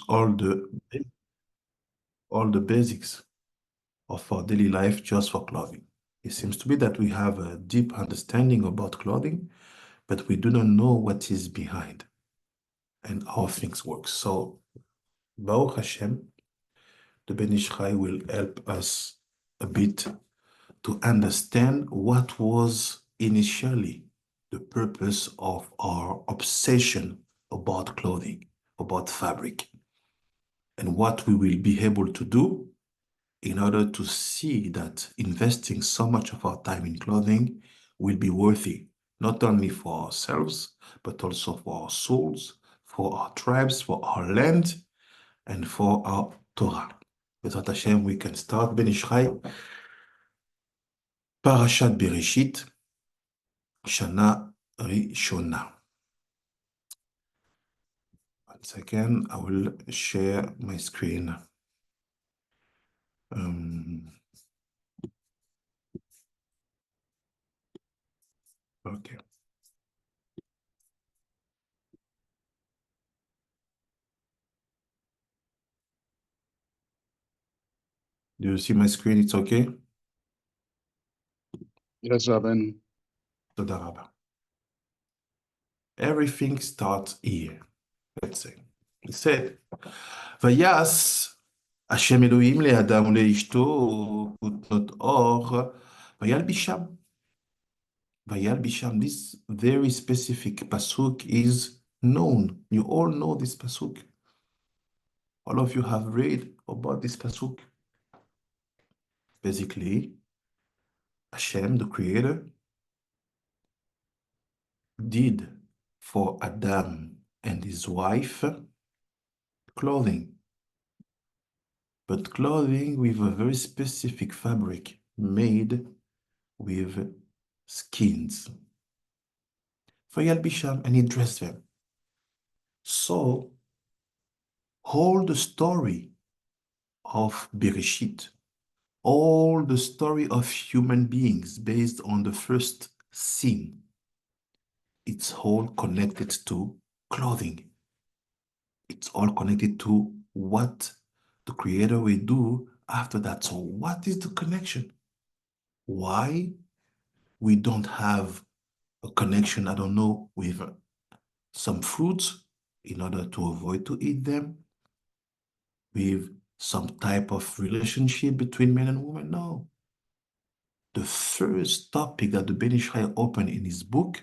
all the basics of our daily life just for clothing. It seems to be that we have a deep understanding about clothing, but we do not know what is behind and how things work. So, Baruch Hashem, the Ben Ish Chai will help us a bit to understand what was initially the purpose of our obsession about clothing, about fabric, and what we will be able to do in order to see that investing so much of our time in clothing will be worthy, not only for ourselves, but also for our souls, for our tribes, for our land, and for our Torah. Bezrat Hashem, we can start Ben Ish Chai, Parachat BERESHIT, Shana Rishona. One second, I will share my screen. Okay. Do you see my screen? It's okay? Yes, Rabbi. Toda Rabba. Everything starts here, let's say. He said, Vayas Hashem Elohim le'adam le'ishto kutnot or vayal bisham. Vayal bisham. This very specific pasuk is known. You all know this pasuk. All of you have read about this pasuk. Basically, Hashem, the creator, did for Adam and his wife clothing. But clothing with a very specific fabric made with skins. Vayal bisham, and he dressed them. So, all the story of Bereshit, all the story of human beings based on the first sin, it's all connected to clothing. It's all connected to what the Creator will do after that. So what is the connection? Why we don't have a connection, I don't know, with some fruits in order to avoid to eat them, with some type of relationship between men and women? No. The first topic that the Ben Ish Chai opened in his book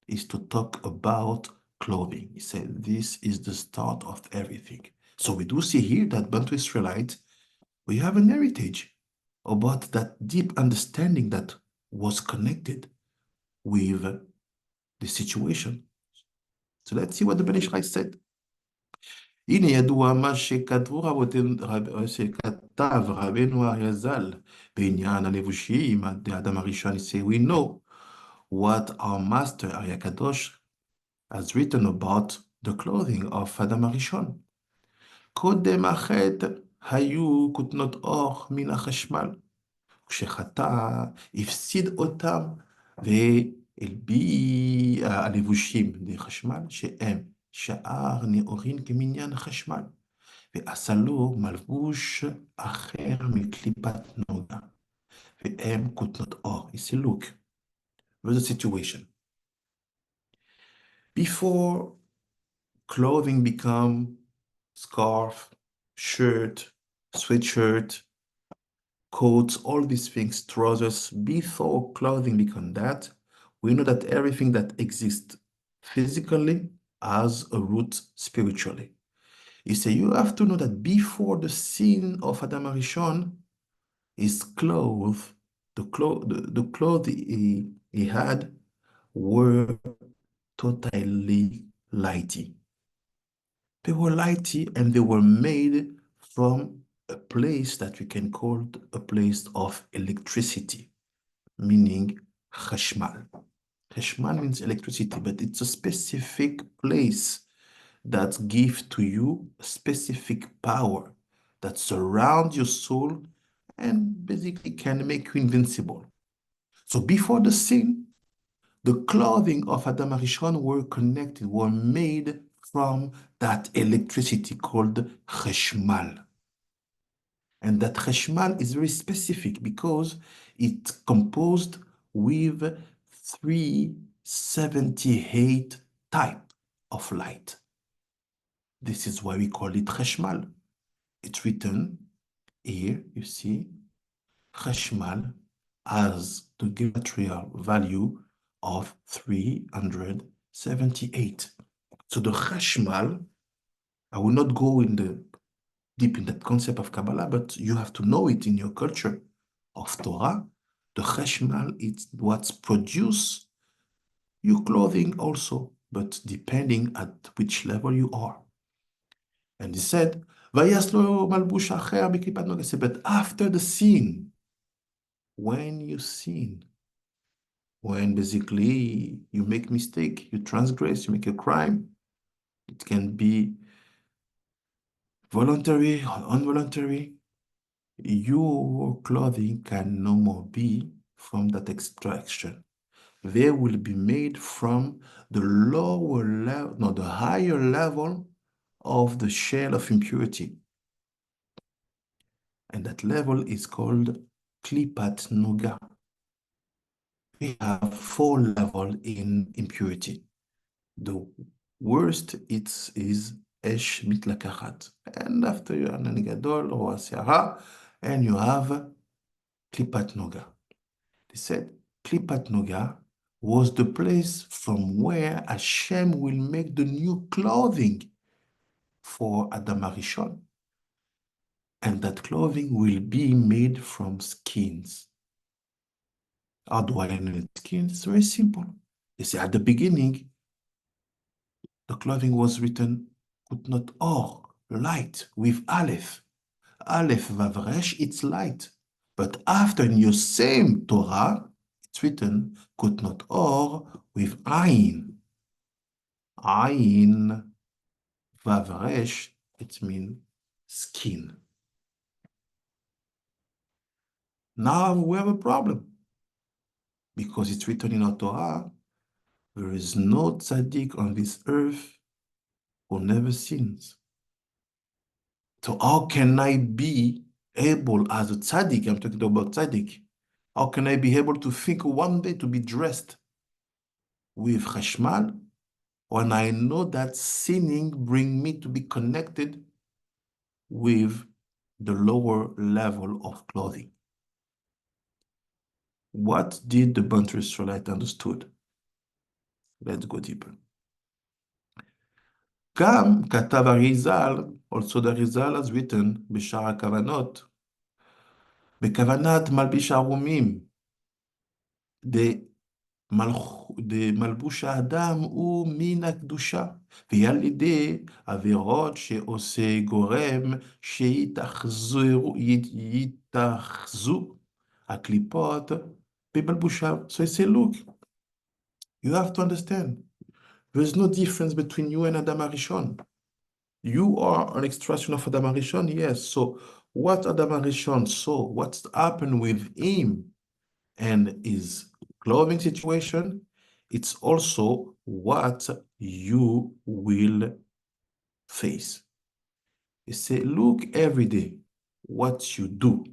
is to talk about clothing. He said, this is the start of everything. So we do see here that Bantu Israelites, we have an heritage about that deep understanding that was connected with the situation. So let's see what the Ben Ish Chai said. הנה ידוע מה שכתב רבנו אריה ז"ל בעניין הלבושים עד האדם הראשון. He said, we know what our master Arya Kadosh has written about the clothing of Adam HaRishon. קודם החטא היו כותנות אור מן החשמל. כשחטא הפסיד אותם והלביא הלבושים לחשמל שהם שער נאורין כמניין החשמל. ועשה לו מלבוש אחר מקליפת נוגה. והם כותנות אור. You see, look, there's a situation. Before clothing become scarf, shirt, sweatshirt, coats, all these things, trousers, before clothing become that, we know that everything that exists physically has a root spiritually. You say, you have to know that before the sin of Adam HaRishon, his clothes, the clothes he had were totally lighty. They were lighty and they were made from a place that we can call a place of electricity, meaning chashmal. Chashmal means electricity, but it's a specific place that gives to you a specific power that surrounds your soul and basically can make you invincible. So before the sin, the clothing of Adam HaRishon were connected, were made from that electricity called cheshmal. And that cheshmal is very specific because it's composed with 378 type of light. This is why we call it cheshmal. It's written here, you see, cheshmal has the geometrical value of 378. So the cheshmal, I will not go deep in that concept of Kabbalah, but you have to know it in your culture of Torah. The cheshmal is what's produce your clothing also, but depending at which level you are. And he said, "Vayaslo malbush acher b'klipat noga." But after the sin, when you sin, when basically you make mistake, you transgress, you make a crime, it can be voluntary or involuntary, your clothing can no more be from that extraction. They will be made from the lower level, no, the higher level of the shell of impurity. And that level is called klipat noga. We have 4 levels in impurity. The worst is esh mitlakachat. And after you have nani gadol or asiara, and you have klipat noga. They said klipat noga was the place from where Hashem will make the new clothing for Adam Arishon. And that clothing will be made from skins. How do I know skins? It's very simple. They say at the beginning, the clothing was written, Kutnot Or, light, with Aleph. Aleph Vavresh, it's light. But after in your same Torah, it's written, Kutnot Or, with Ayin. Ayin Vavresh, it means skin. Now we have a problem. Because it's written in our Torah, there is no tzaddik on this earth who never sins. So how can I be able as a tzaddik, I'm talking about tzaddik, how can I be able to think one day to be dressed with cheshmal when I know that sinning bring me to be connected with the lower level of clothing? What did the Bantu Israelites understood? Let's go deeper. גם כתב אריזל, also the Arizal has written בשאר הכוונות, בכוונת מלביש ערומים, דמלבוש האדם הוא מן הקדושה, ועל ידי עבירות שעושה גורם שיתאחזו הקליפות במלבושה. So I say, look, you have to understand, there's no difference between you and Adam Arishon. You are an extraction of Adam Arishon, yes. So what Adam Arishon saw, what's happened with him and his clothing situation, it's also what you will face. You say, look every day what you do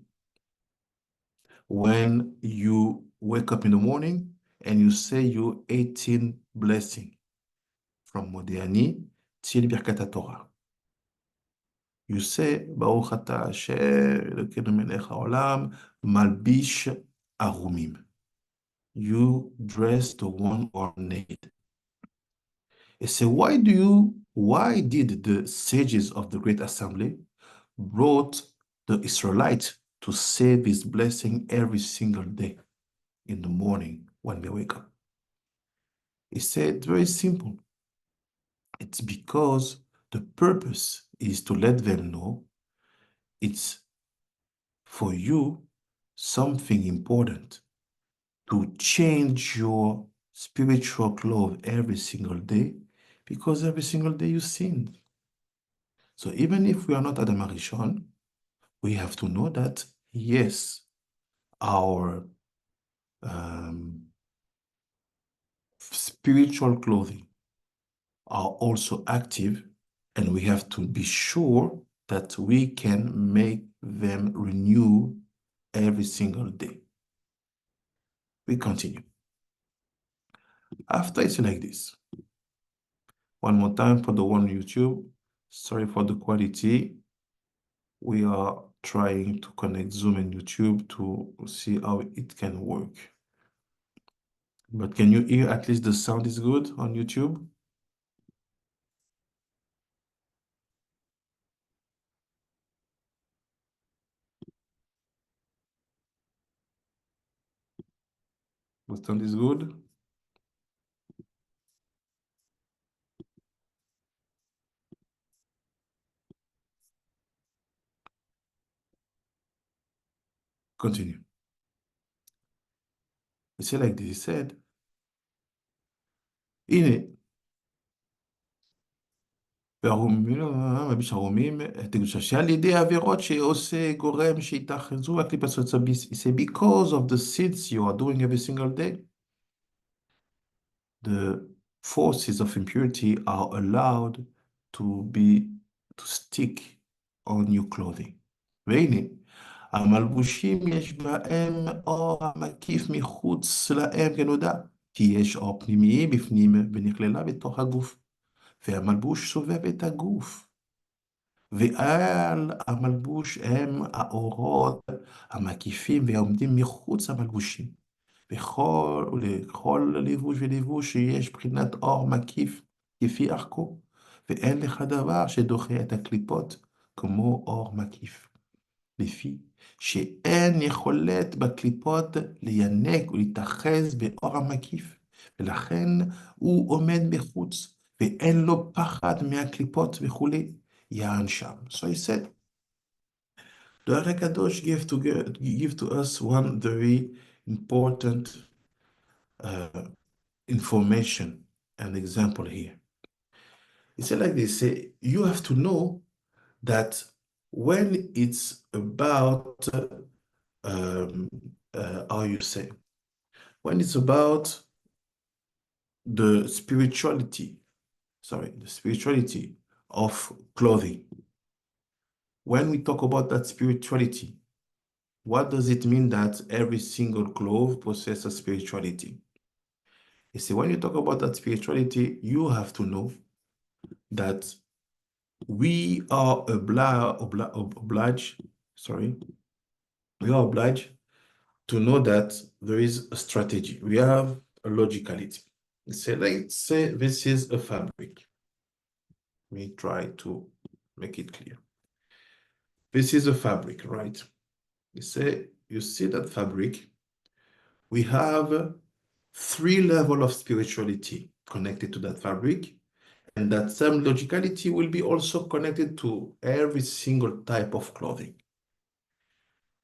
when you wake up in the morning and you say your 18 blessing from Modiani till Birkat Torah. You say, Baruch Ata Hashem, Elokeinu melech haolam, malbish arumim. You dress the one who are naked. I say, why did the sages of the Great Assembly brought the Israelites to say this blessing every single day in the morning when they wake up? He said, very simple. It's because the purpose is to let them know it's for you something important to change your spiritual clothes every single day, because every single day you sin. So even if we are not Adam Arishon, we have to know that, yes, our spiritual clothing are also active, and we have to be sure that we can make them renew every single day. We continue. After it's like this. One more time for the one on YouTube. Sorry for the quality. We are trying to connect Zoom and YouTube to see how it can work. But can you hear at least the sound is good on YouTube? The sound is good? Continue. You see, like this, he said, הנה, והרומים, שעל ידי העבירות שעושה גורם שיתאחזו הקליפות. He said, because of the sins you are doing every single day, the forces of impurity are allowed to stick on your clothing. והנה, המלבושים יש בהם אור המקיף מחוץ להם כנודע, כי יש אור פנימי בפנים ונכללה בתוך הגוף, והמלבוש סובב את הגוף. ועל המלבוש הם האורות המקיפים והעומדים מחוץ המלבושים. ולכל לבוש ולבוש שיש בחינת אור מקיף כפי ערכו, ואין לך דבר שדוחה את הקליפות כמו אור מקיף. לפי שאין יכולת בקליפות לינק ולהתאחז באור המקיף, ולכן הוא עומד בחוץ, ואין לו פחד מהקליפות וכולי, יען שם. So he said, the Hakadosh give to us one very important information and example here. He said like this, say, you have to know that when it's about, how you say, when it's about the spirituality of clothing, when we talk about that spirituality, what does it mean that every single cloth possesses a spirituality? You see, when you talk about that spirituality, you have to know that we are obliged to know that there is a strategy. We have a logicality. Let's say this is a fabric. Let me try to make it clear. This is a fabric, right? You see that fabric, we have 3 levels of spirituality connected to that fabric, and that same logicality will be also connected to every single type of clothing.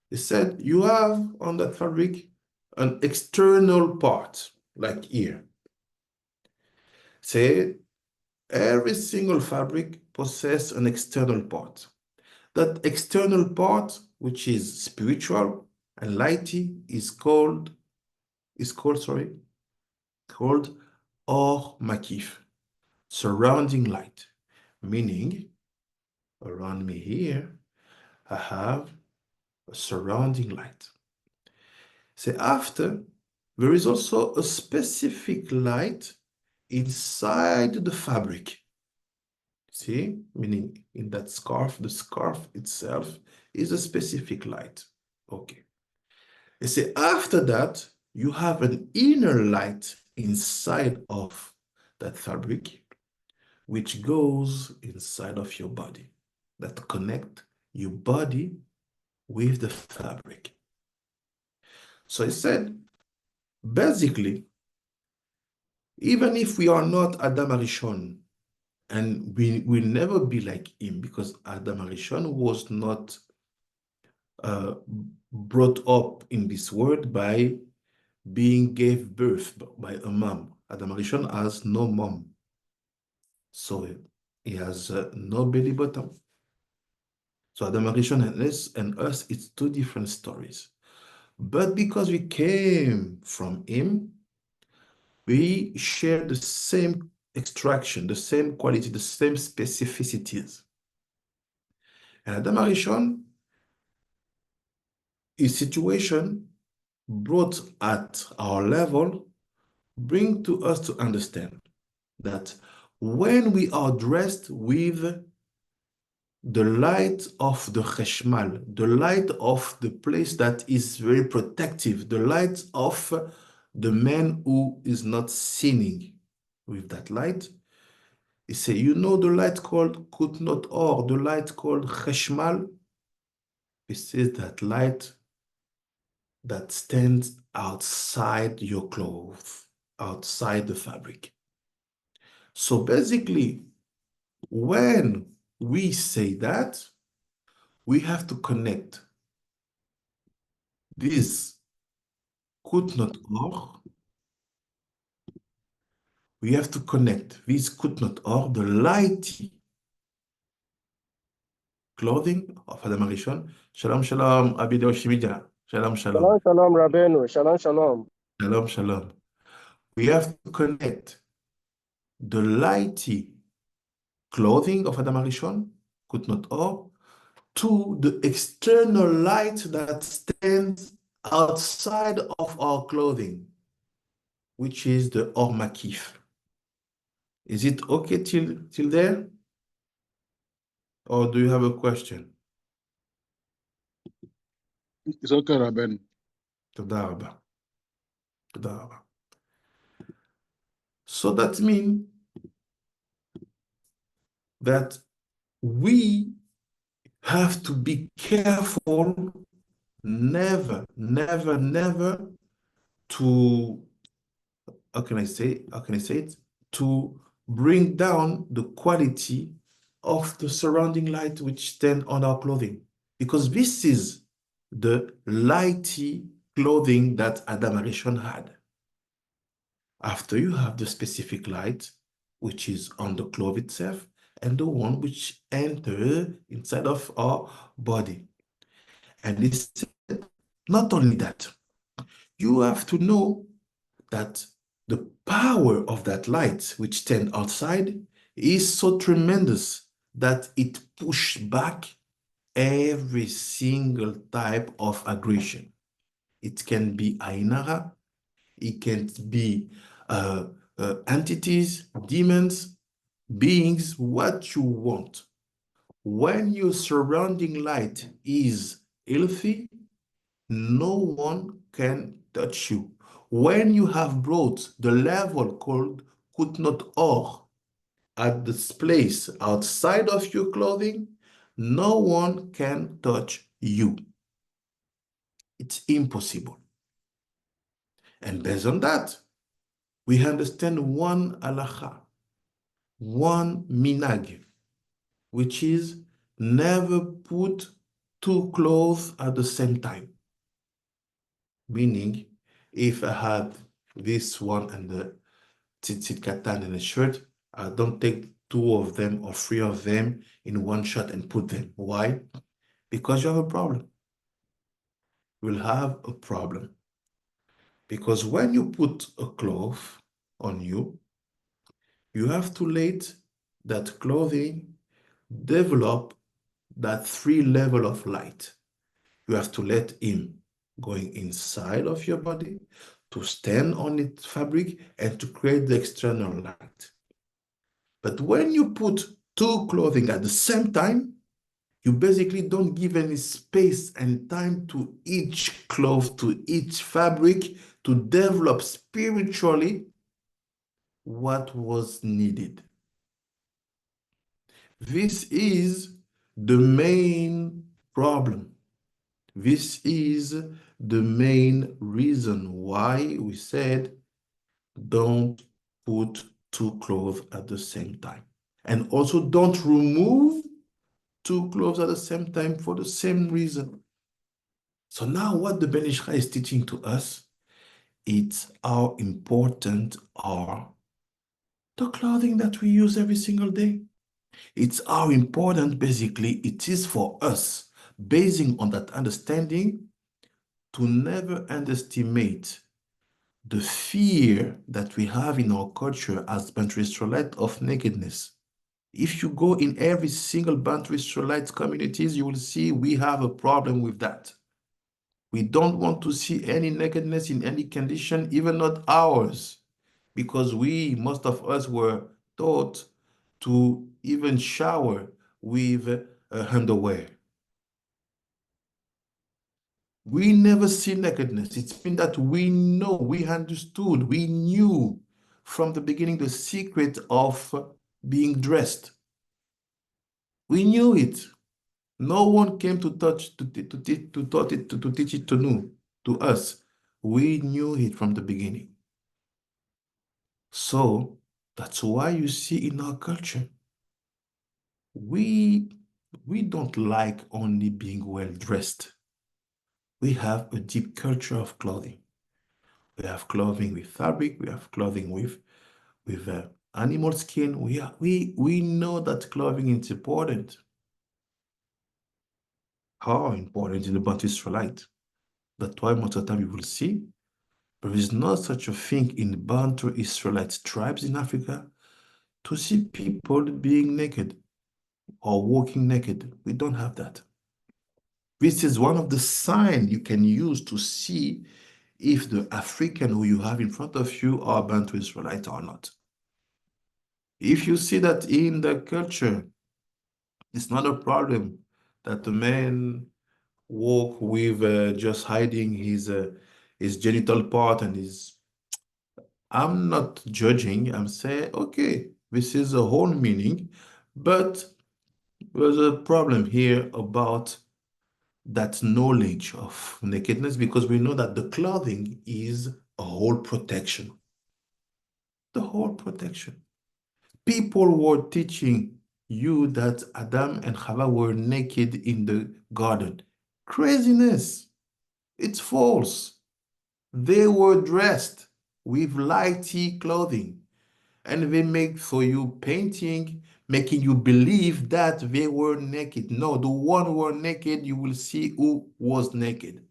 He said you have on that fabric an external part, like here. Say every single fabric possesses an external part. That external part, which is spiritual and lighty, is called Or Makif, surrounding light. Meaning, around me here, I have a surrounding light. So after, there is also a specific light inside the fabric. See, meaning in that scarf, the scarf itself is a specific light. Okay. You see, after that, you have an inner light inside of that fabric, which goes inside of your body, that connect your body with the fabric. So he said, basically, even if we are not Adam Arishon, and we will never be like him, because Adam Arishon was not brought up in this world by being gave birth by a mom. Adam Arishon has no mom. So he has no belly button. So Adam Arishon and us, it's 2 different stories. But because we came from him, we share the same extraction, the same quality, the same specificities. And Adam HaRishon is situation brought at our level, bring to us to understand that when we are dressed with the light of the cheshmal, the light of the place that is very protective, the light of the man who is not sinning with that light. He say, you know the light called Kutnot Or, the light called cheshmal? He says that light that stands outside your clothes, outside the fabric. So basically, when we say that, we have to connect this Kutnot Or, we have to connect this Kutnot Or, the lighty clothing of Adam HaRishon. Shalom, shalom, Abideo Shimidya. Shalom, shalom. Shalom, shalom, Rabbeinu. Shalom, shalom. Shalom, shalom. We have to connect the lighty clothing of Adam HaRishon, Kutnot Or, to the external light that stands outside of our clothing, which is the Or Makif. Is it okay till there? Or do you have a question? It's okay, Rabben. תודה רבה. תודה רבה. So that means that we have to be careful never to, how can I say it? To bring down the quality of the surrounding light which stand on our clothing. Because this is the lighty clothing that Adam HaRishon had. After you have the specific light, which is on the cloth itself, and the one which enter inside of our body. And this, not only that, you have to know that the power of that light which stand outside is so tremendous that it pushes back every single type of aggression. It can be Ainara, it can be entities, demons, beings, what you want. When your surrounding light is healthy, no one can touch you. When you have brought the level called Kutnot Or at this place outside of your clothing, no one can touch you. It's impossible. And based on that, we understand one halakha, one minhag, which is never put two clothes at the same time. Meaning, if I had this one and the tzitzit katan and a shirt, I don't take two of them or three of them in one shot and put them. Why? Because you have a problem. You will have a problem. Because when you put a cloth on you, you have to let that clothing develop that 3 level of light. You have to let him going inside of your body to stand on its fabric and to create the external light. But when you put two clothing at the same time, you basically don't give any space and time to each cloth, to each fabric to develop spiritually what was needed. This is the main problem. This is the main reason why we said don't put two clothes at the same time. And also don't remove two clothes at the same time for the same reason. So now what the Ben Ish Chai is teaching to us, it's how important are the clothing that we use every single day. It's how important basically it is for us, basing on that understanding, to never underestimate the fear that we have in our culture as Bantu Israelite of nakedness. If you go in every single Bantu Israelite communities, you will see we have a problem with that. We don't want to see any nakedness in any condition, even not ours, because most of us were taught to even shower with underwear. We never see nakedness. It's been that we know, we understood, we knew from the beginning the secret of being dressed. We knew it. No one came to teach it to us. We knew it from the beginning. So that's why you see in our culture, we don't like only being well dressed. We have a deep culture of clothing. We have clothing with fabric. We have clothing with animal skin. We know that clothing is important. How important in the Bantu Israelite? That's why most of the time you will see there is not such a thing in Bantu Israelite tribes in Africa to see people being naked or walking naked. We don't have that. This is one of the signs you can use to see if the African who you have in front of you are Bantu Israelite or not. If you see that in the culture, it's not a problem that the man walk with just hiding his genital part and his. I'm not judging. I'm saying, okay, this is a whole meaning, but there's a problem here about that knowledge of nakedness because we know that the clothing is a whole protection. The whole protection. People were teaching you that Adam and Chava were naked in the garden. Craziness. It's false. They were dressed with lighty clothing, and they make for you painting, making you believe that they were naked. No, the one who were naked, you will see who was naked.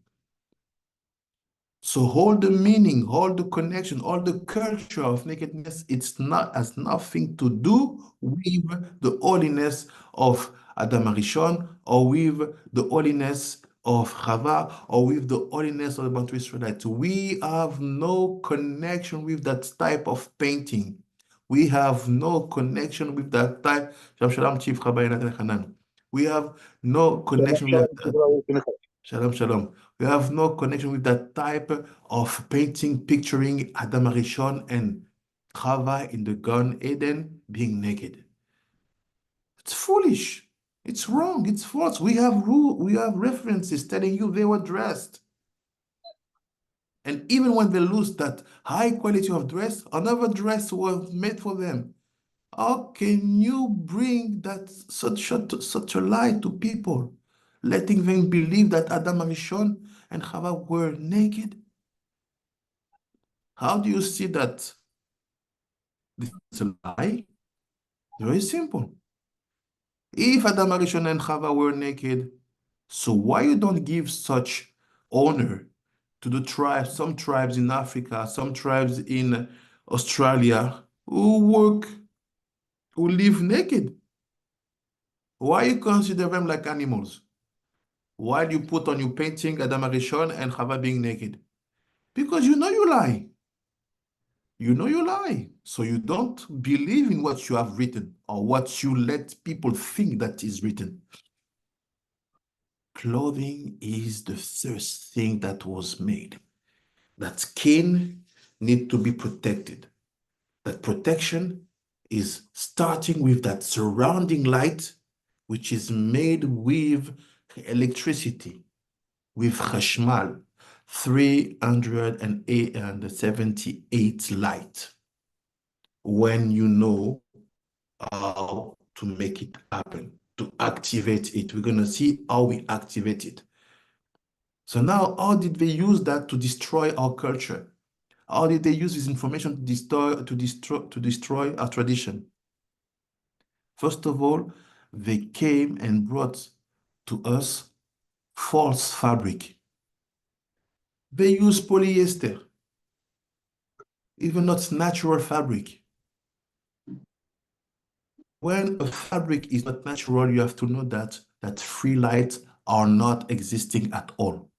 So hold the meaning, hold the connection, all the culture of nakedness. Has nothing to do with the holiness of Adam Arishon or with the holiness of Chava or with the holiness of the Bantu Israelites. We have no connection with that type of painting. We have no connection with that type. Shalom, shalom, Chief Rabbi Nathan Hanan. We have no connection with that. Shalom, shalom. We have no connection with that type of painting picturing Adam Arishon and Chava in the Garden Eden being naked. It's foolish. It's wrong. It's false. We have references telling you they were dressed. And even when they lose that high quality of dress, another dress was made for them. How can you bring that such a lie to people, letting them believe that Adam Arishon and Chava were naked? How do you see that this is a lie? Very simple. If Adam Arishon and Chava were naked, so why you don't give such honor to the tribes, some tribes in Africa, some tribes in Australia who live naked? Why you consider them like animals? Why do you put on your painting Adam Arishon and Chava being naked? Because you know you lie. You know you lie. So you don't believe in what you have written or what you let people think that is written. Clothing is the first thing that was made. That skin need to be protected. That protection is starting with that surrounding light, which is made with electricity, with chashmal, 378 light. When you know how to make it happen, to activate it. We're going to see how we activate it. So now, how did they use that to destroy our culture? How did they use this information to destroy our tradition? First of all, they came and brought to us false fabric. They use polyester. even not natural fabric. When a fabric is not natural, you have to know that free lights are not existing at all.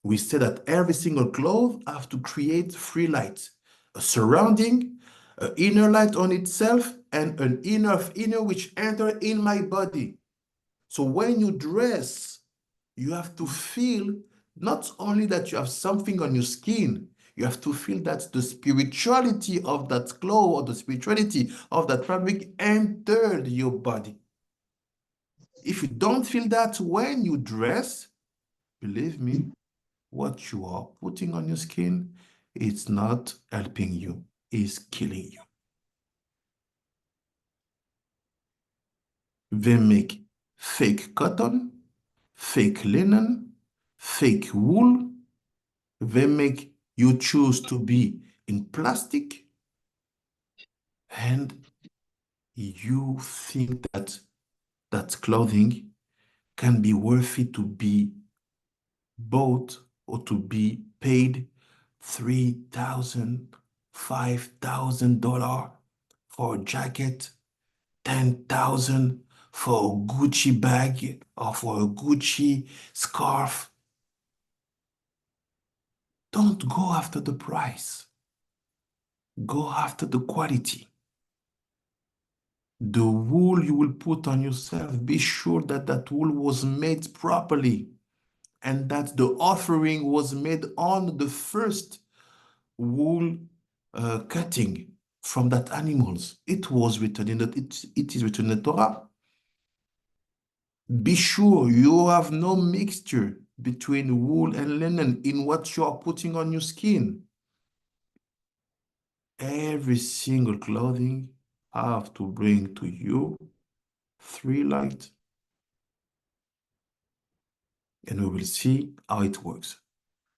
We say that every single cloth have to create free lights, a surrounding, an inner light on itself, and an inner which enter in my body. So when you dress, you have to feel not only that you have something on your skin, you have to feel that the spirituality of that cloth or the spirituality of that fabric entered your body. If you don't feel that when you dress, believe me, what you are putting on your skin, it's not helping you, it's killing you. They make fake cotton, fake linen, fake wool. They make you choose to be in plastic, and you think that that clothing can be worthy to be bought or to be paid $3,000, $5,000 for a jacket, 10,000 for a Gucci bag or for a Gucci scarf. Don't go after the price. Go after the quality. The wool you will put on yourself, be sure that that wool was made properly and that the offering was made on the first wool cutting from that animals. It was written in it is written in the Torah. Be sure you have no mixture between wool and linen in what you are putting on your skin. Every single clothing have to bring to you 3 light, and we will see how it works.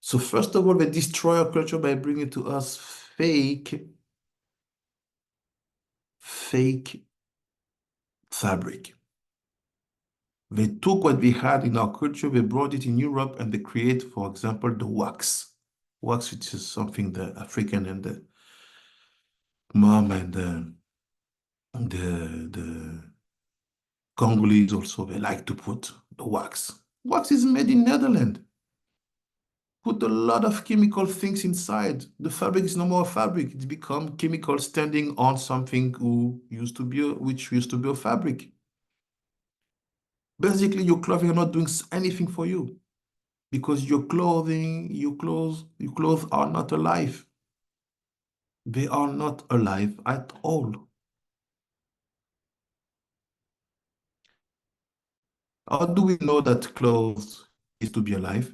So first of all, they destroy our culture by bringing to us fake fabric. They took what we had in our culture, they brought it in Europe, and they create, for example, the wax. Wax, which is something the African and the mom and the Congolese also, they like to put the wax. Wax is made in Netherlands. Put a lot of chemical things inside. The fabric is no more fabric. It's become chemical standing on something which used to be a fabric. Basically, your clothing are not doing anything for you because your clothes are not alive. They are not alive at all. How do we know that clothes is to be alive?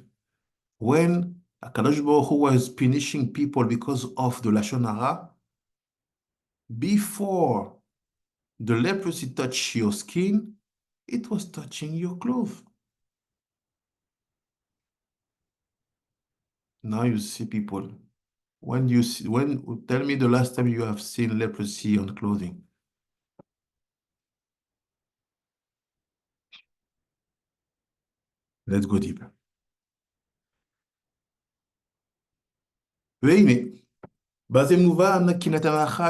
When Akadosh Baruch Hu was punishing people because of the Lashon Hara, before the leprosy touched your skin, it was touching your clothes. Now you see people. Tell me the last time you have seen leprosy on clothing. Let's go deeper. והנה, בזה מובן כי נתנך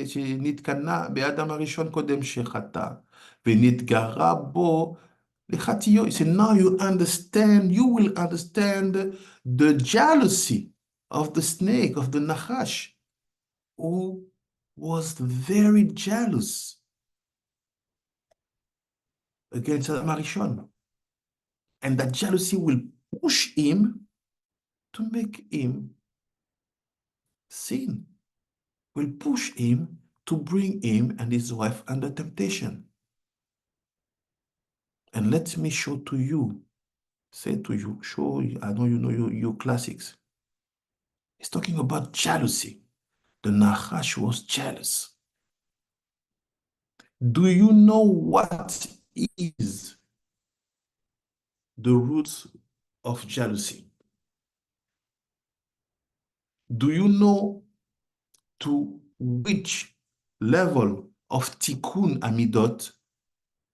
שנתקנה באדם הראשון קודם שחטא, ונתגרה בו לחטאו. So now you will understand the jealousy of the snake, of the Nachash, who was very jealous against Adam Arishon. And that jealousy will push him to make him sin, will push him to bring him and his wife under temptation. And let me show to you, I know you know your classics. It's talking about jealousy. The Nachash was jealous. Do you know what is the roots of jealousy? Do you know to which level of tikkun amidot,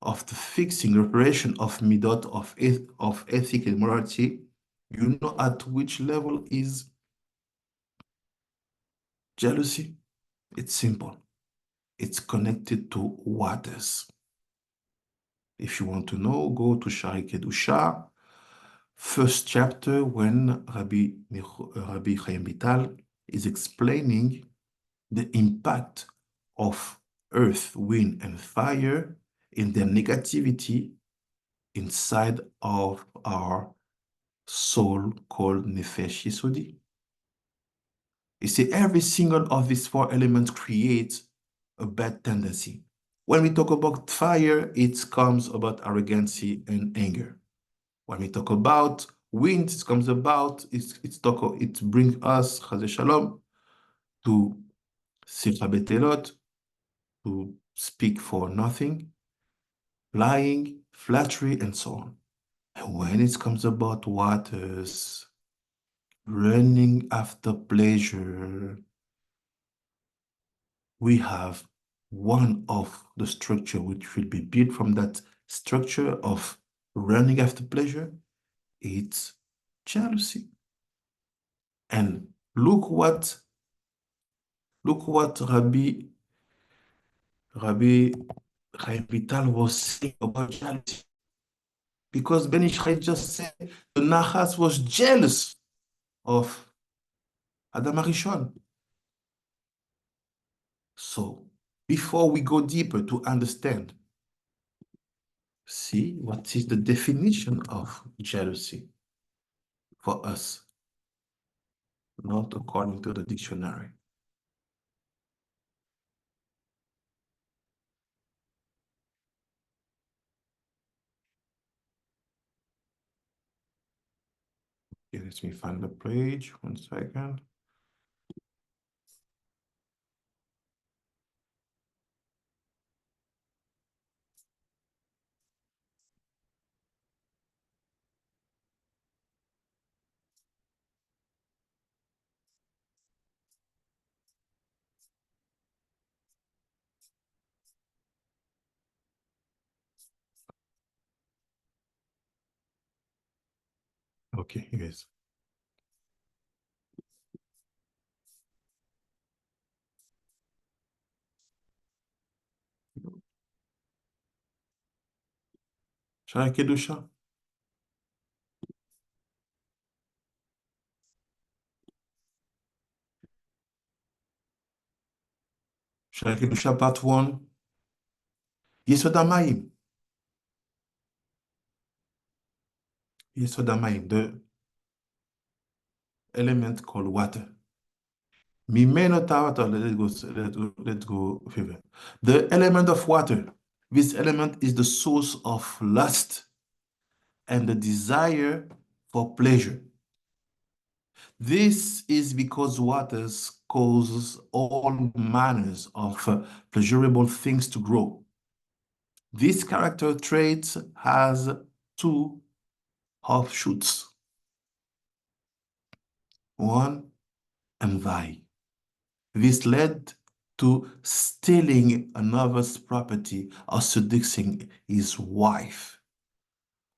of the fixing, reparation of midot, of ethic and morality, you know at which level is Jealousy, it's simple. It's connected to waters. If you want to know, go to Shari Kedusha, first chapter, when Rabbi Chaim Vital is explaining the impact of earth, wind, and fire in their negativity inside of our soul called Nefesh Yesodi. You see, every single of these four elements creates a bad tendency. When we talk about fire, it comes about arrogancy and anger. When we talk about wind, it comes about, it brings us, Chazé Shalom, to Simcha Betelot, to speak for nothing, lying, flattery, and so on. And when it comes about waters, running after pleasure, we have one of the structure which will be built from that structure of running after pleasure. It's jealousy. And look what Rabbi Chaim Vital was saying about jealousy. Because Ben Ishai just said the Nachas was jealous of Adam HaRishon. So, before we go deeper to understand, see what is the definition of jealousy for us, not according to the dictionary. Okay, let me find the page, 1 second. Okay, yes. Shara Kedusha. Shara Kedusha part 1. Yesod HaMayim. Yesod HaMayim, the element called water. Mimeno Tawata, let's go further. The element of water. This element is the source of lust and the desire for pleasure. This is because waters causes all manners of pleasurable things to grow. This character trait has two offshoots. One, envy. This led to stealing another's property or seducing his wife,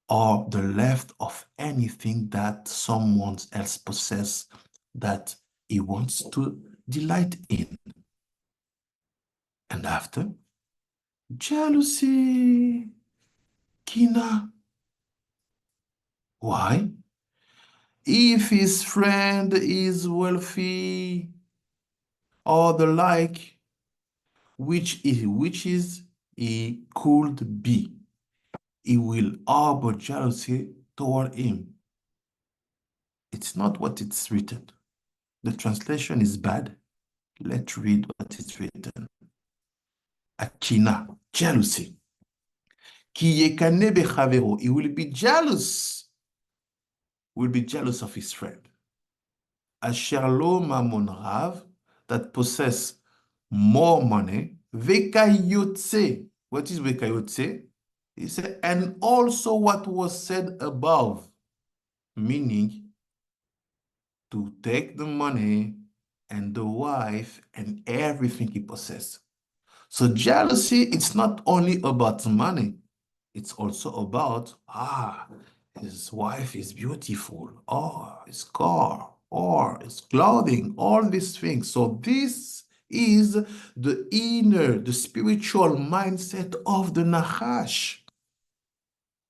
or the left of anything that someone else possesses that he wants to delight in. And after, jealousy, kina. Why? If his friend is wealthy or the like, which he could be, he will harbor jealousy toward him. It's not what it's written. The translation is bad. Let's read what is written. Akina, jealousy. Ki yekane bechavero, he will be jealous of his friend. Asher lo mamon rav, that possess more money. Vekayotse. What is vekayotse? He said, and also what was said above, meaning to take the money and the wife and everything he possesses. So jealousy, it's not only about money, it's also about, his wife is beautiful, his car, or it's clothing, all these things. So this is the inner, the spiritual mindset of the Nachash.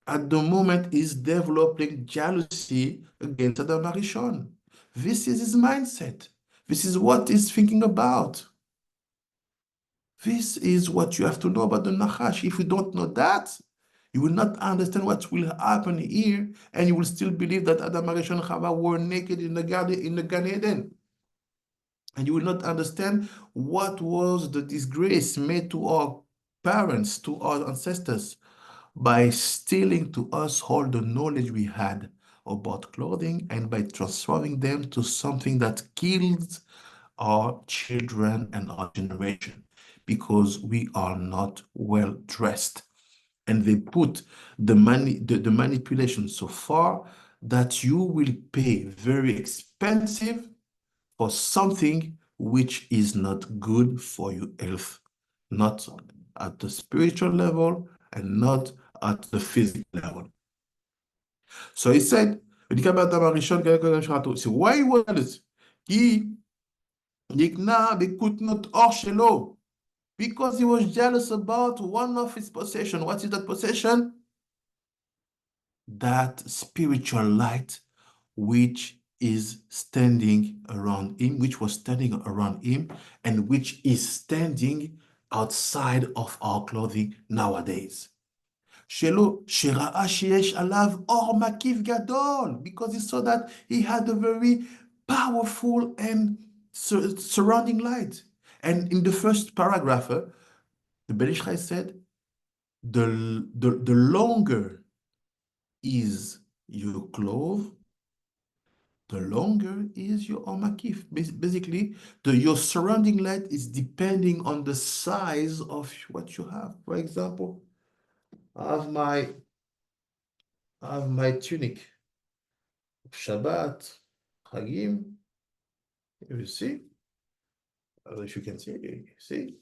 At the moment, he's developing jealousy against Adam Arishon. This is his mindset. This is what he's thinking about. This is what you have to know about the Nachash. If you don't know that, you will not understand what will happen here, and you will still believe that Adam Arishon and Chava were naked in the Gan Eden. And you will not understand what was the disgrace made to our parents, to our ancestors, by stealing to us all the knowledge we had about clothing and by transforming them to something that kills our children and our generation because we are not well dressed. And they put the manipulation so far that you will pay very expensive for something which is not good for your health, not at the spiritual level and not at the physical level. So he said, so why was he Nikna bekutnot or shelo? Because he was jealous about one of his possessions. What is that possession? That spiritual light which is standing around him, which was standing around him, and which is standing outside of our clothing nowadays. Shelo shera'a sheyesh alav or makif gadol, because he saw that he had a very powerful and surrounding light. And in the first paragraph, the Bereshit said, the longer is your clothes, the longer is your omakif. Basically, your surrounding light is depending on the size of what you have. For example, I have my tunic, Shabbat, Chagim. You see? I don't know if you can see. You see?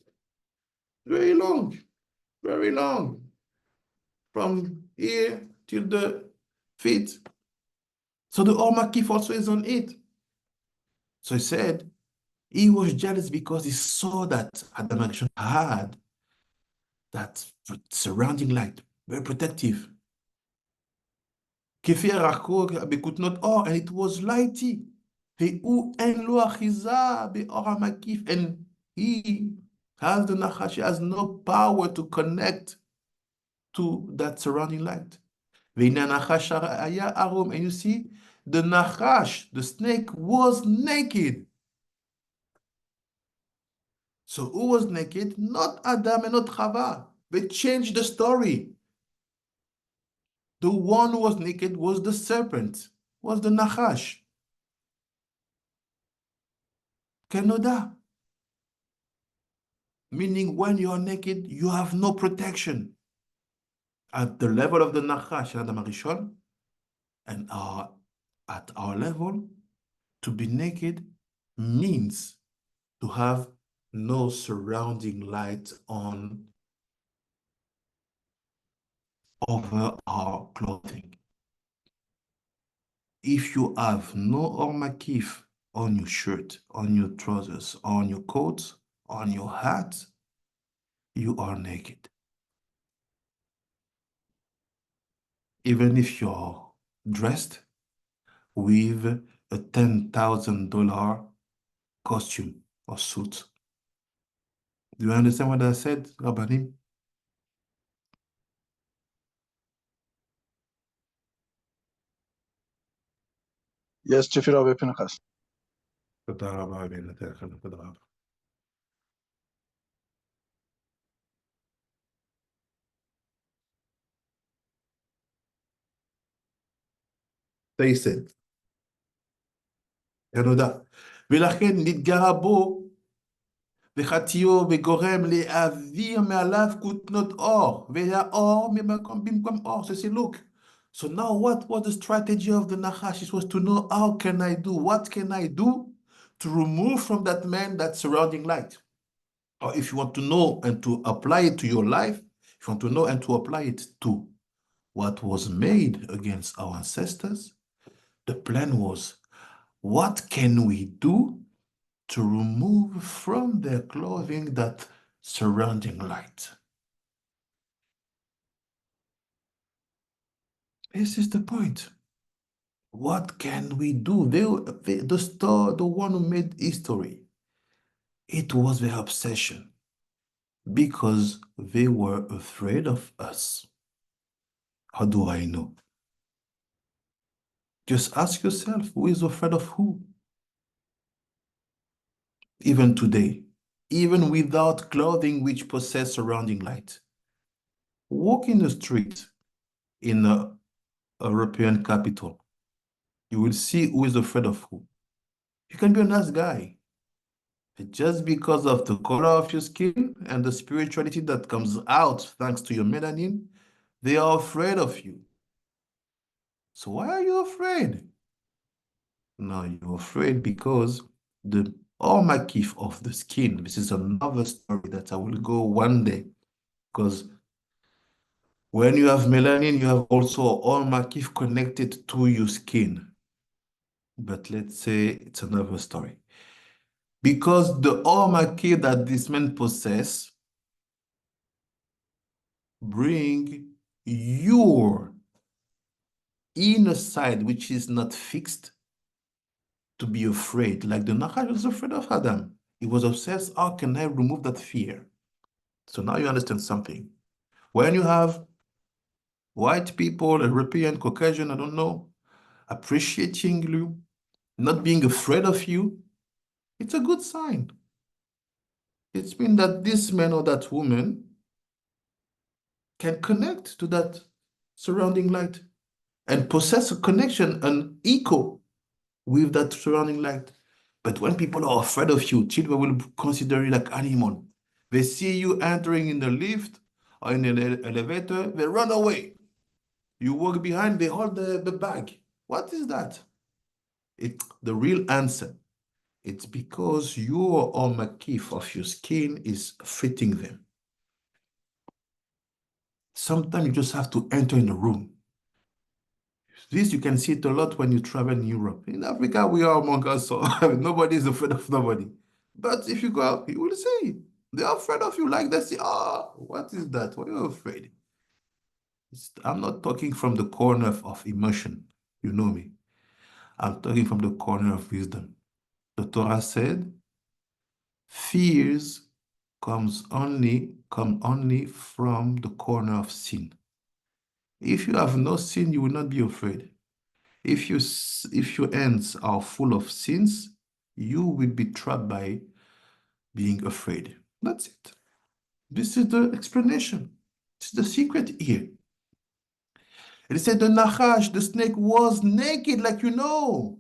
Very long, very long. From here till the feet. So the omakif also is on it. So he said, he was jealous because he saw that Adam Arishon had that surrounding light, very protective. And it was lighty. And he has the Nachash, he has no power to connect to that surrounding light. And you see, the Nachash, the snake, was naked. So who was naked? Not Adam and not Chava. They changed the story. The one who was naked was the serpent, was the Nachash. Kenoda. Meaning when you are naked, you have no protection. At the level of the Nachash and Adam Arishon, and at our level, to be naked means to have no surrounding light on over our clothing. If you have no or makif on your shirt, on your trousers, on your coat, on your hat, you are naked. Even if you're dressed with a $10,000 costume or suit. Do you understand what I said, Rabbanim? Yes, Chief Rabbi Pinchas. תודה רבה, אבינו, תודה רבה. תייסד. כנודע. ולכן נתגרה בו וחטיו וגורם להעביר מעליו כותנות אור, והאור במקום אור. So say, look. So now what was the strategy of the Nachash? It was to know how can I do, what can I do to remove from that man that surrounding light? Or if you want to know and to apply it to your life, if you want to know and to apply it to what was made against our ancestors, the plan was, What can we do to remove from their clothing that surrounding light? This is the point. What can we do? The one who made history, it was their obsession because they were afraid of us. How do I know? Just ask yourself, who is afraid of who? Even today, even without clothing which possess surrounding light. Walk in the street in a European capital. You will see who is afraid of who. You can be a nice guy. Just because of the color of your skin and the spirituality that comes out thanks to your melanin, they are afraid of you. So why are you afraid? No, you're afraid because the makif of the skin, this is another story that I will go one day, because when you have melanin, you have also makif connected to your skin. But let's say it's another story. Because the makif that this man possess bring your inner side, which is not fixed, to be afraid. Like the Nachash was afraid of Adam. He was obsessed, how can I remove that fear? So now you understand something. When you have white people, European, Caucasian, I don't know, appreciating you, not being afraid of you, it's a good sign. It means that this man or that woman can connect to that surrounding light and possess a connection, an echo with that surrounding light. But when people are afraid of you, children will consider you like animal. They see you entering in the lift or in the elevator, they run away. You walk behind, they hold the bag. What is that? The real answer, it's because your makif of your skin is fitting them. Sometimes you just have to enter in the room. This you can see it a lot when you travel in Europe. In Africa, we are among us, so nobody is afraid of nobody. But if you go out, you will see they are afraid of you. Like they say, what is that? Why are you afraid? I'm not talking from the corner of emotion. You know me. I'm talking from the corner of wisdom. The Torah said, fears come only from the corner of sin. If you have no sin, you will not be afraid. If your hands are full of sins, you will be trapped by being afraid. That's it. This is the explanation. It's the secret here. It said the Nachash, the snake, was naked, like you know.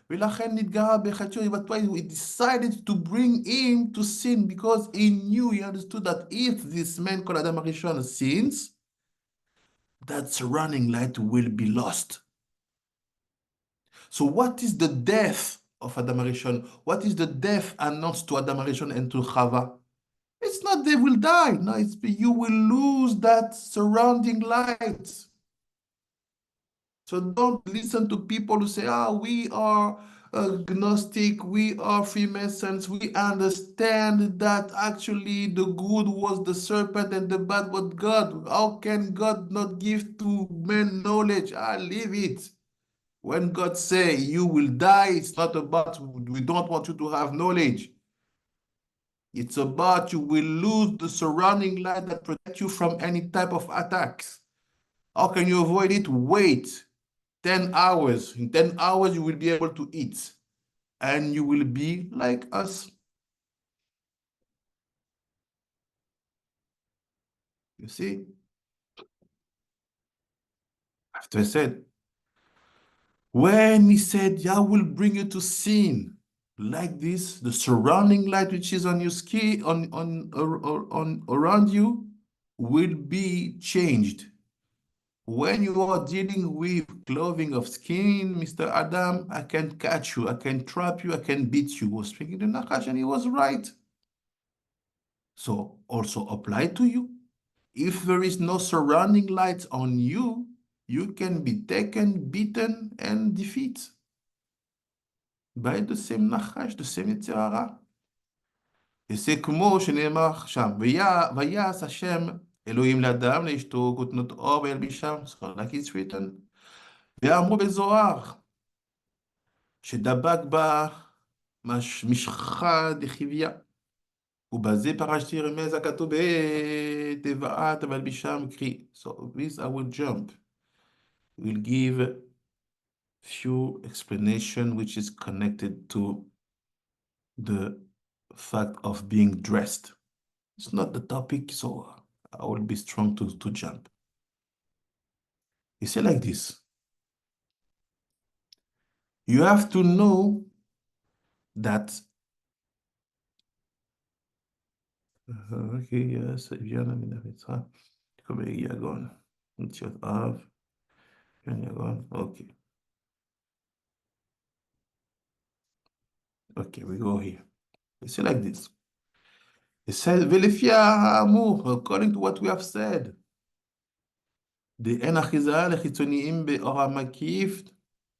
That's why he decided to bring him to sin, because he knew, he understood that if this man called Adam Arishon sins, that surrounding light will be lost. So what is the death of Adam Arishon? What is the death announced to Adam Arishon and to Chava? It's not they will die. No, it's you will lose that surrounding light. So don't listen to people who say, we are agnostic, we are Freemasons, we understand that actually the good was the serpent and the bad was God. How can God not give to men knowledge? Leave it. When God say you will die, it's not about we don't want you to have knowledge. It's about you will lose the surrounding light that protects you from any type of attacks. How can you avoid it? Wait 10 hours. In 10 hours, you will be able to eat. And you will be like us. You see? After I said, when he said, I will bring you to sin, like this, the surrounding light which is on your skin, on around you, will be changed. When you are dealing with clothing of skin, Mr. Adam, I can catch you, I can trap you, I can beat you. He was speaking to Nakash and he was right. So also apply to you. If there is no surrounding light on you, you can be taken, beaten, and defeated. בית the same נחש, the same יצר הרע. וזה כמו שנאמר שם, ויעש השם אלוהים לאדם לאשתו כותנות אור וילבישם, so like it's written. ואמרו בזוהר, שדבק בה משחה דחיביה. ובזה פרשתי רמז הכתוב בתבעת וילבישם קרי. So this I will jump. We'll give few explanation which is connected to the fact of being dressed. It's not the topic, so I will be strong to jump. You say like this. You have to know that okay, yes, Viana Minavitra, comme Yagon, Mitiot Av, Yagon, okay. Okay, we go here. You say like this. It says, Velifia Amour, according to what we have said. The Enachiza Lechitzoniim Be'ora Makif,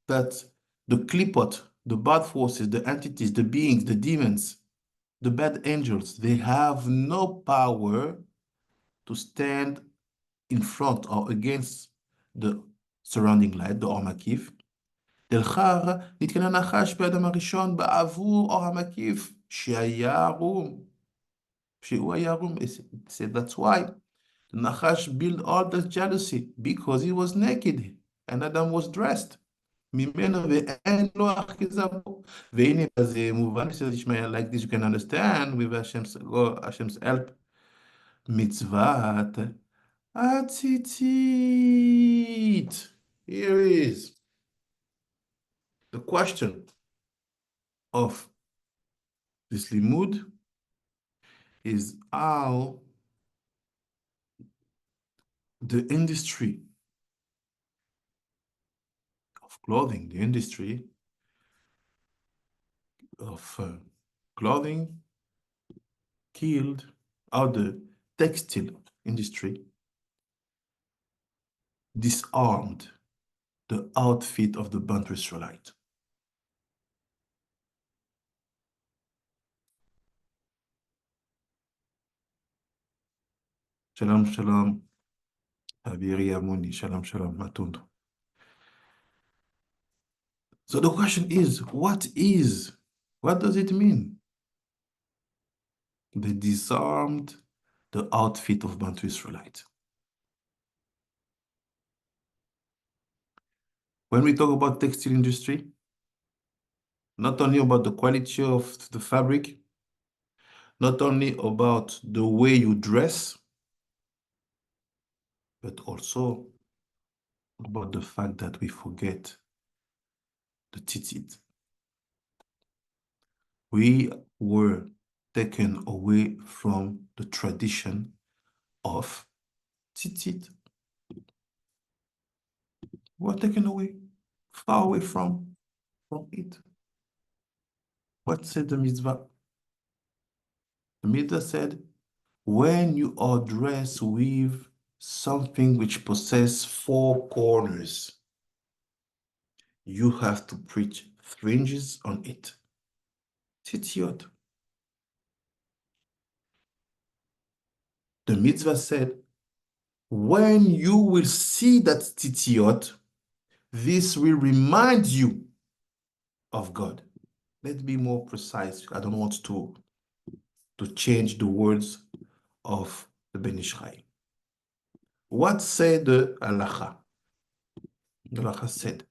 that the klipot, the bad forces, the entities, the beings, the demons, the bad angels, they have no power to stand in front or against the surrounding light, the אור המקיף. דלחר נתקן הנחש באדם הראשון בעבור אור המקיף שהיה ערום. שהוא היה ערום. That's why the נחש built all this jealousy because he was naked and Adam was dressed. ממנו ואין לו אחיזה בו. והנה זה מובן שתשמע like this you can understand with Hashem's help. מצוות Atzitzit. Here is the question of this limud is how the industry of clothing, the industry of clothing killed, how the textile industry disarmed the outfit of the Bantu Israelites. Shalom, shalom. Abiri Amuni, shalom, shalom, Matundu. So the question is, what does it mean? They disarmed the outfit of Bantu Israelites. When we talk about textile industry, not only about the quality of the fabric, not only about the way you dress, but also about the fact that we forget the tzitzit. We were taken away from the tradition of tzitzit. We were taken away, far away from it. What said the mitzvah? The mitzvah said, when you are dressed with something which possesses 4 corners, you have to preach fringes on it. Tzitziot. The mitzvah said, when you will see that tzitziot, this will remind you of God. Let's be more precise. I don't want to change the words of the Ben Ishai. What said the Halacha? The Halacha said,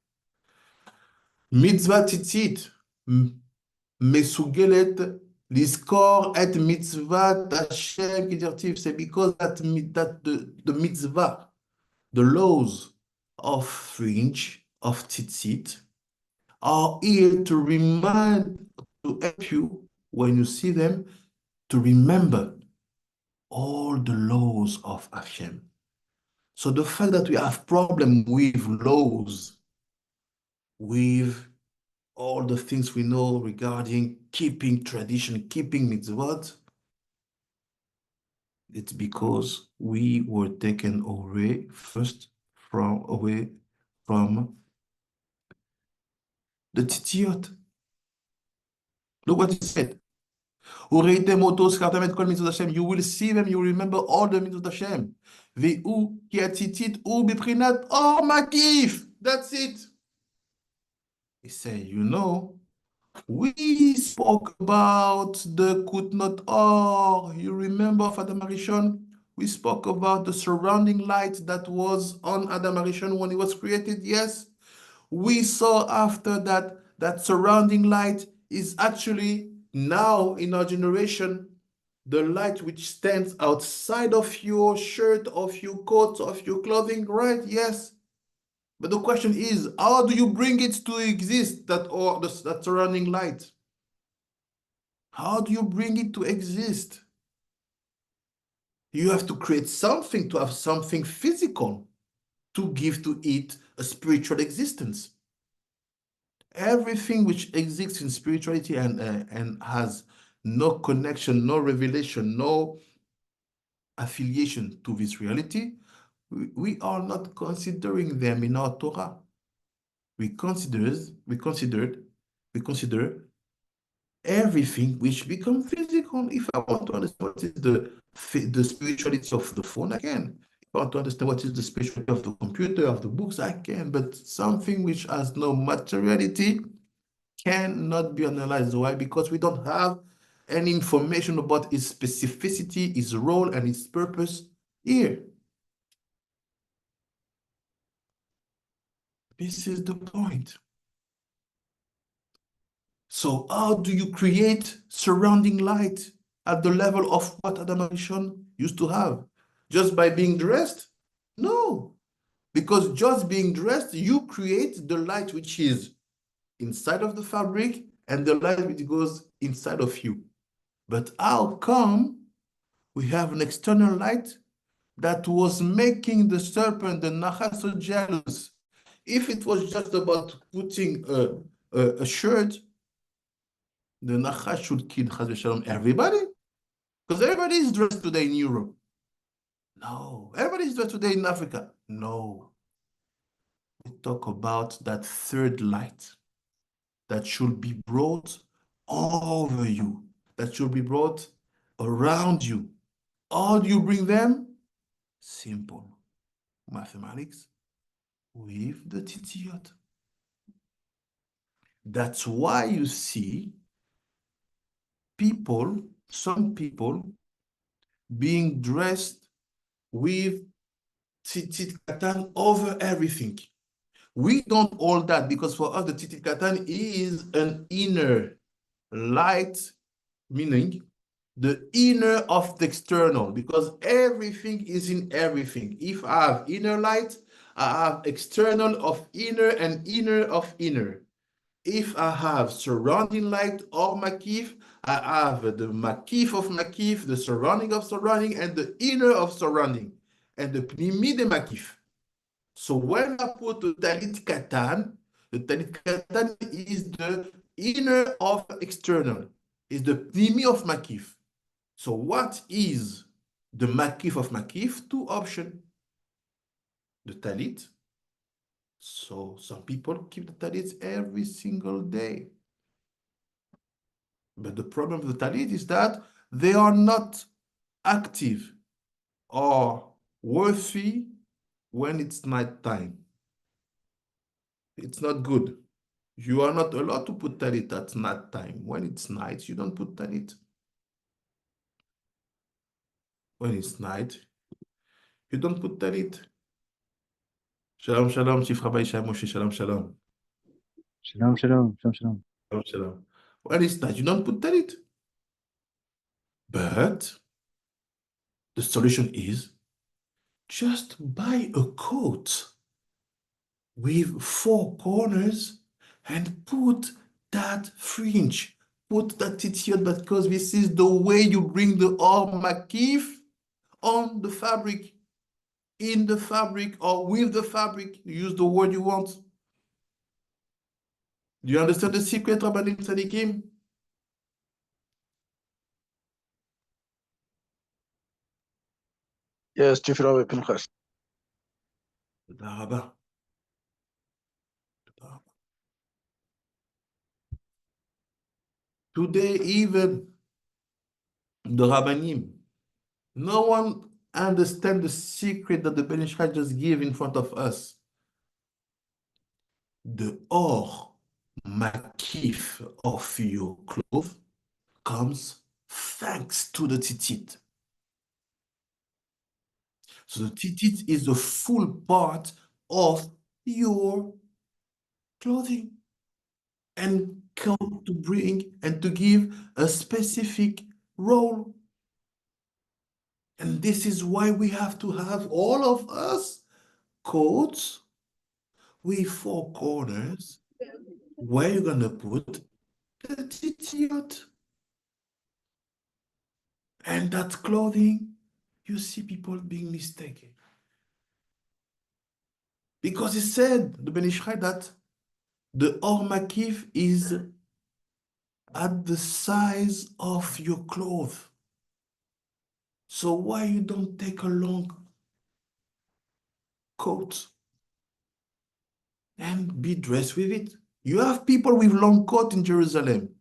mitzvah tzitzit מסוגלת לזכור את מצוות השם כדרתיו. C'est because that the mitzvah, the laws of fringe, of tzitzit, are here to remind, to help you, when you see them, to remember all the laws of Hashem. So the fact that we have problem with laws, with all the things we know regarding keeping tradition, keeping mitzvot, it's because we were taken away from the tzitzit. Look what he said. You will see them, you will remember all the mitzvot Hashem. Ve'u ki atzitzit u b'prinat or makif. That's it. He said, we spoke about the Kutnot Or. You remember of Adam Arishon? We spoke about the surrounding light that was on Adam Arishon when he was created. Yes. We saw after that surrounding light is actually now in our generation the light which stands outside of your shirt, of your coat, of your clothing, right? Yes. But the question is, how do you bring it to exist, that surrounding light? How do you bring it to exist? You have to create something, to have something physical, to give to it a spiritual existence. Everything which exists in spirituality and has no connection, no revelation, no affiliation to this reality, we are not considering them in our Torah. We consider everything which becomes physical. If I want to understand what is the spirituality of the phone, I can. If I want to understand what is the spirituality of the computer, of the books, I can. But something which has no materiality cannot be analyzed. Why? Because we don't have any information about its specificity, its role, and its purpose here. This is the point. So how do you create surrounding light at the level of what Adam Arishon used to have? Just by being dressed? No. Because just being dressed, you create the light which is inside of the fabric and the light which goes inside of you. But how come we have an external light that was making the serpent, the Nachash, so jealous? If it was just about putting a shirt, the Nachash should kill Chas v'Shalom everybody, because everybody is dressed today in Europe. No. Everybody is dressed today in Africa. No. We talk about that third light that should be brought over you, that should be brought around you. How do you bring them? Simple. Mathematics with the titiyot. That's why you see some people being dressed with tzitzit katan over everything. We don't all that, because for us the tzitzit katan is an inner light, meaning the inner of the external, because everything is in everything. If I have inner light, I have external of inner and inner of inner. If I have surrounding light or makif, I have the makif of makif, the surrounding of surrounding, and the inner of surrounding, and the pnimi de makif. So when I put the talit katan is the inner of external, is the pnimi of makif. So what is the makif of makif? Two options. The talit. So some people keep the talits every single day. But the problem with the talit is that they are not active or worthy when it's night time. It's not good. You are not allowed to put talit at night time. When it's night, you don't put talit. When it's night, you don't put talit. Shalom, shalom, Chief Rabbi Shai Moshe, shalom, shalom. Shalom, shalom, shalom, shalom. Shalom, shalom. When it's night, you don't put talit. But the solution is just buy a coat with 4 corners and put that fringe, put that titiot, because this is the way you bring the or makif on the fabric, in the fabric, or with the fabric. Use the word you want. Do you understand the secret, Rabbinate Tzadikim? Yes, Chief Rabbi Pinchas. תודה רבה. תודה רבה. Today, even the Rabbanim, no one understands the secret that the Ben Ishai just gave in front of us. The or makif of your clothes comes thanks to the tzitzit. So the tzitzit is the full part of your clothing and come to bring and to give a specific role. And this is why we have to have all of us coats with 4 corners where you're gonna put the tzitzit. And that clothing, you see people being mistaken. Because it said, the Ben Ishai, that the Or Makif is at the size of your clothes. So why you don't take a long coat and be dressed with it? You have people with long coat in Jerusalem,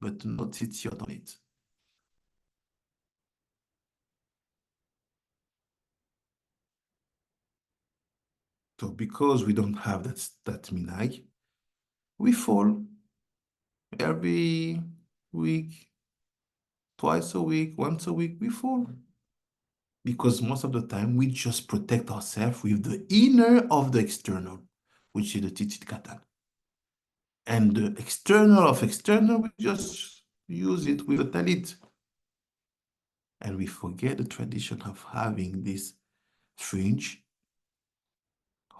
but no tzitzit on it. So because we don't have that minhag, we fall every week, twice a week, once a week, we fall. Because most of the time we just protect ourselves with the inner of the external, which is the tzitzit katan. And the external of external, we just use it with a talit. And we forget the tradition of having this fringe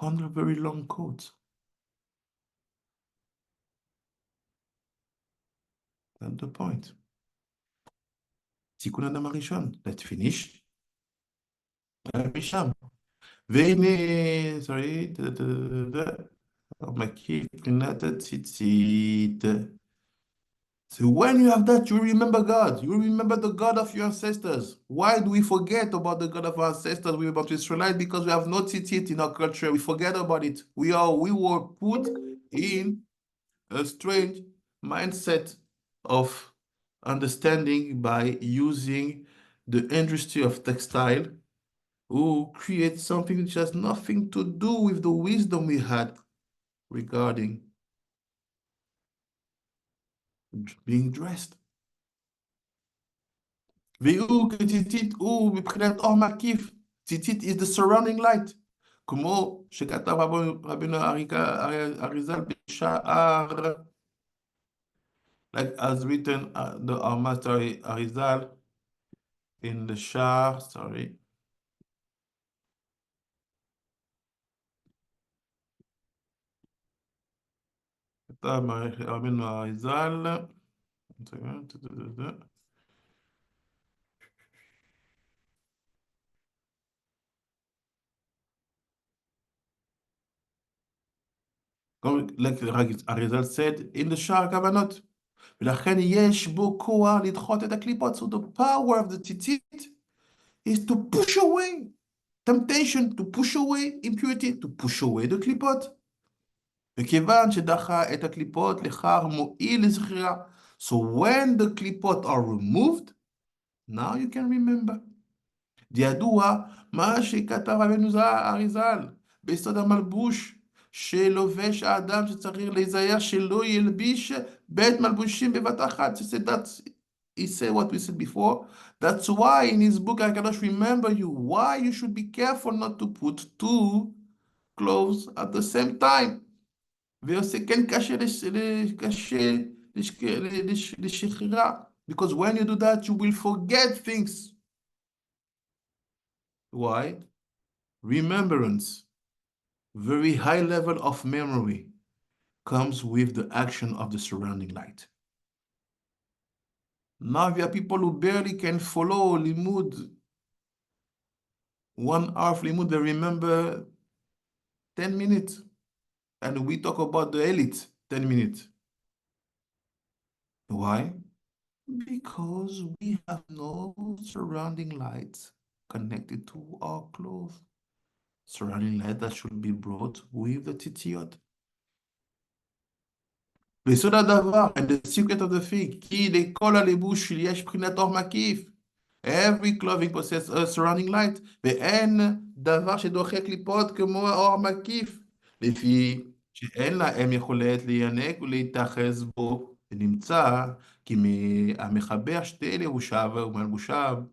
on a very long coat. That's the point. Tikkun Adam Harishon, let's finish. Misham. Vene, sorry, Makif, Prinata, Tzitzit. So when you have that, you remember God. You remember the God of your ancestors. Why do we forget about the God of our ancestors? We Bantu Israelites because we have no tzitzit in our culture. We forget about it. We were put in a strange mindset of understanding by using the industry of textile, who create something which has nothing to do with the wisdom we had regarding being dressed. והוא כציצית הוא מבחינת אור מקיף, ציצית is the surrounding light, כמו שכתב רבינו אריזל בשער, like as written our master Arizal in the Shah, sorry. כתב רבינו אריזל, like Arizal said in the Shah Kavanot, ולכן יש בו כוח לדחות את הקליפות. So the power of the tzitzit is to push away temptation, to push away impurity, to push away the קליפות. וכיוון שדחה את הקליפות, לכך מועיל לזכירה. So when the קליפות are removed, now you can remember. ידוע מה שכתב רבנו אריזל ביסוד המלבוש, שלובש האדם שצריך להיזהר שלא ילביש בית מלבושים בבת אחת. He said what we said before. That's why in his book, I cannot remember you, why you should be careful not to put 2 clothes at the same time. ועושה כן קשה לשכירה. Because when you do that, you will forget things. Why? Remembrance, very high level of memory, comes with the action of the surrounding light. Now there are people who barely can follow limud. 1 hour of limud, they remember 10 minutes. And we talk about the elite, 10 minutes. Why? Because we have no surrounding lights connected to our clothes. Surrounding light that should be brought with the tzitzit. ויסוד הדבר, and the secret of the thing, כי לכל הלבוש יש בחינת אור מקיף. Every clothing possesses a surrounding light, ואין דבר שדוחק קליפות כמו האור המקיף, לפי שאין להם יכולת להיינק ולהתאחז בו, ונמצא כי המחבר שתי לבושיו ומלבושיו,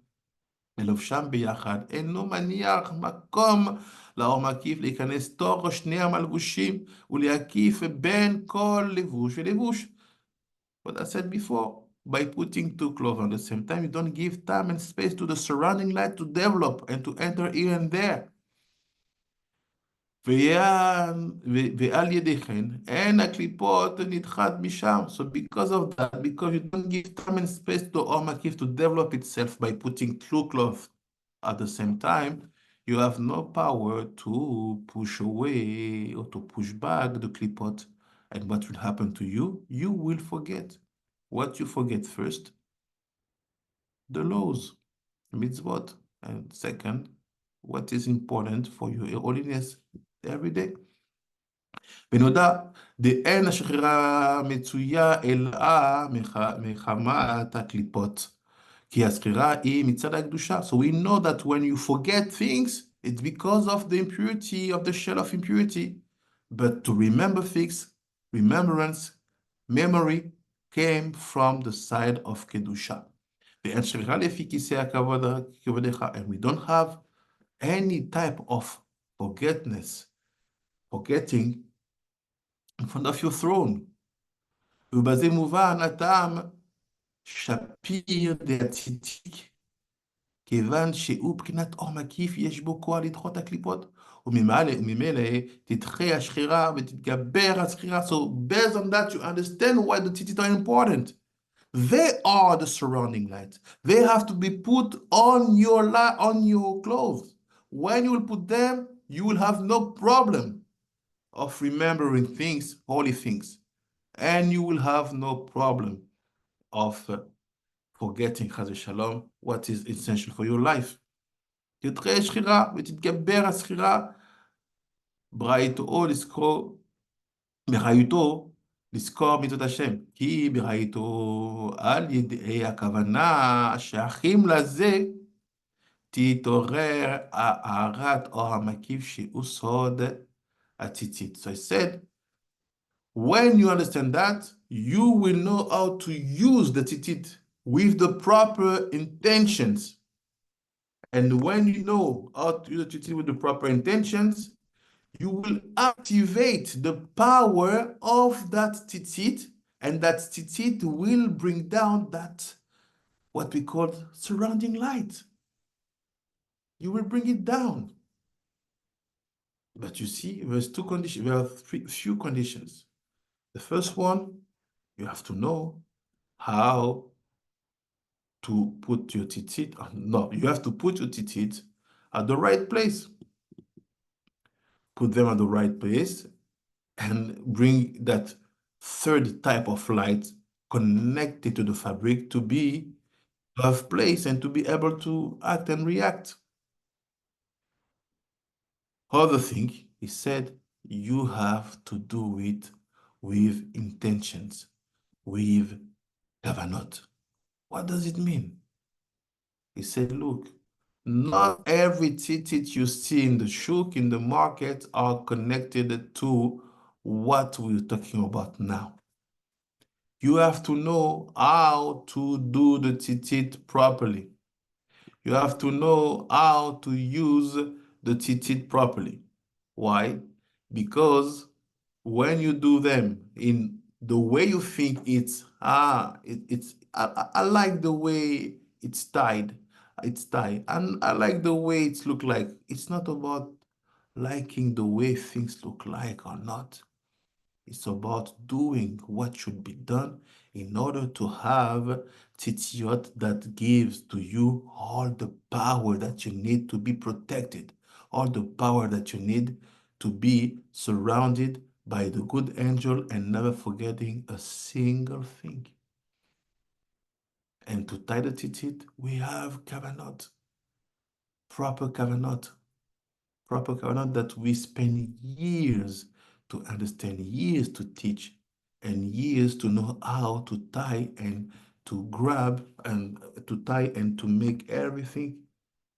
מלובשם ביחד, אינו מניח מקום לאור מקיף להיכנס תוך שני המלבושים ולהקיף בין כל לבוש ולבוש. What I said before, by putting two clothes on the same time, you don't give time and space to the surrounding light to develop and to enter here and there. ועל ידי כן, אין הקליפות נדחת משם. So because of that, because you don't give time and space to אור מקיף to develop itself by putting two clothes at the same time, you have no power to push away or to push back the klipot. And what will happen to you? You will forget. What you forget first? The laws, mitzvot. And second, what is important for your holiness every day. ונודע, דאין השכירה מצויה אלאה מחמת הקליפות. כי הסכירה היא מצד הקדושה. So we know that when you forget things, it's because of the impurity of the shell of impurity. But to remember things, remembrance, memory came from the side of kedusha. ואין שכירה לפי כיסא כבודך, and we don't have any type of forgetting in front of your throne. ובזה מובן הטעם שפיר דעציתיק, כיוון שהוא בחינת אור מקיף, יש בו כוח לדחות הקליפות, וממילא תדחה השכירה ותתגבר הסכירה. So based on that, you understand why the tzitzit are important. They are the surrounding lights. They have to be put on your clothes. When you will put them, you will have no problem of remembering things, holy things. And you will have no problem of forgetting, chas v'shalom, what is essential for your life. תדחה שכירה ותתגבר הסכירה, בראיתו לזכור מצוות השם, כי בראיתו על ידי הכוונה שאחים לזה, תתעורר הארת אור המקיף שהוא סוד הציצית. So I said, when you understand that, you will know how to use the tzitzit with the proper intentions. And when you know how to use the tzitzit with the proper intentions, you will activate the power of that tzitzit, and that tzitzit will bring down that, what we call surrounding light. You will bring it down. But you see, there's two conditions, there are few conditions. The first one, you have to know how to put your tzitzit on. No, you have to put your tzitzit at the right place. Put them at the right place and bring that third type of light connected to the fabric to have place and to be able to act and react. Other thing, he said, you have to do it with intentions, with kavanot. What does it mean? He said, look, not every tzitzit you see in the shuk, in the market, are connected to what we're talking about now. You have to know how to do the tzitzit properly. You have to know how to use the tzitzit properly. Why? Because when you do them in the way you think I like the way it's tied. And I like the way it looks like. It's not about liking the way things look like or not. It's about doing what should be done in order to have tzitziot that gives to you all the power that you need to be protected, all the power that you need to be surrounded by the good angel and never forgetting a single thing. And to tie the tzitzit, we have kavanot, proper kavanot that we spend years to understand, years to teach, and years to know how to tie and to grab and to tie and to make everything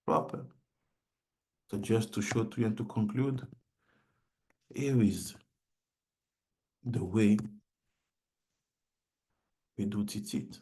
proper. So just to show to you and to conclude, here is the way we do tzitzit.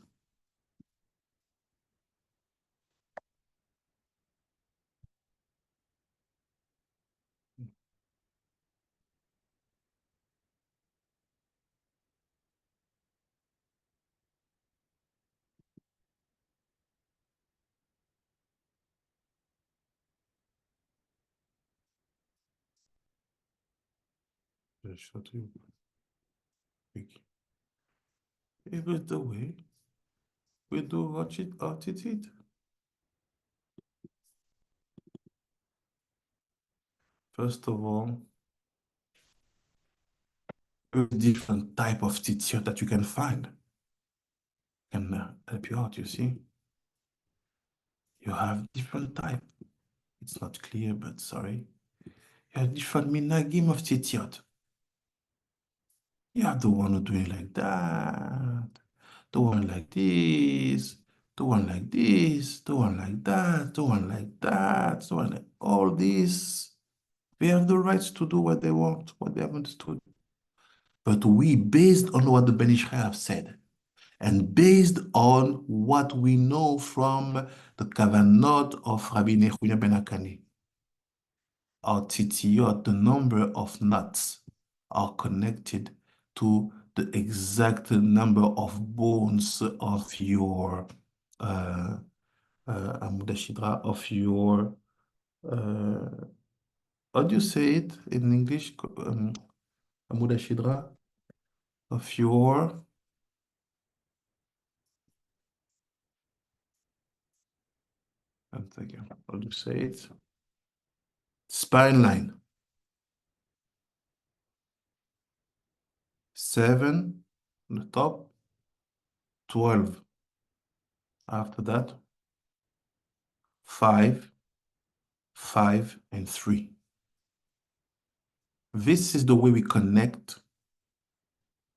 Just show to you quick. Here is the way we do our tzitzit. First of all, a different type of tzitzit that you can find can help you out, you see. You have different type. It's not clear, but sorry. You have different minagim of tzitzit. You have the one who do it like that, the one like this, the one like this, the one like that, the one like that, the one like all this. They have the rights to do what they want, what they have understood. But we, based on what the Ben Israel have said, and based on what we know from the Kavanot of Rabbi Nechunya ben Akani, our tzitziot, the number of nuts are connected to the exact number of bones of your Amud HaShidra, of your how do you say it in English? Amud HaShidra, of your I'm thinking, how do you say it? Spine line. 7 on the top, 12 after that, 5, 5, and 3. This is the way we connect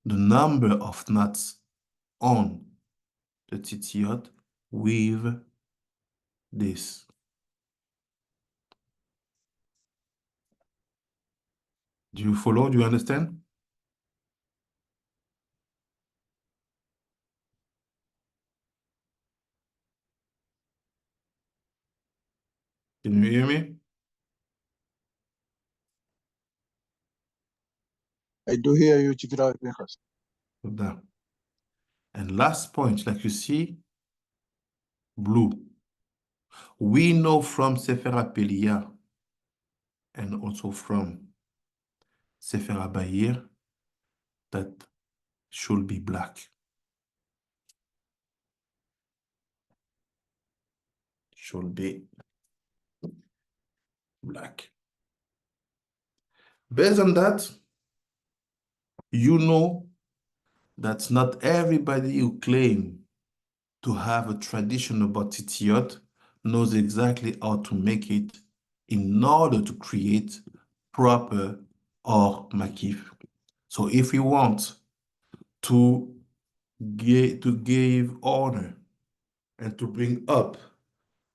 the number of nuts on the tzitziot with this. Do you follow? Do you understand? Can you hear me? I do hear you, Chief Rabbi Pinchas. Good down. And last point, like you see, blue. We know from Sefer HaPeliyah and also from Sefer HaBahir that should be black. Should be black. Based on that, you know that not everybody who claim to have a tradition about titiot knows exactly how to make it in order to create proper or makif. So if we want to give honor and to bring up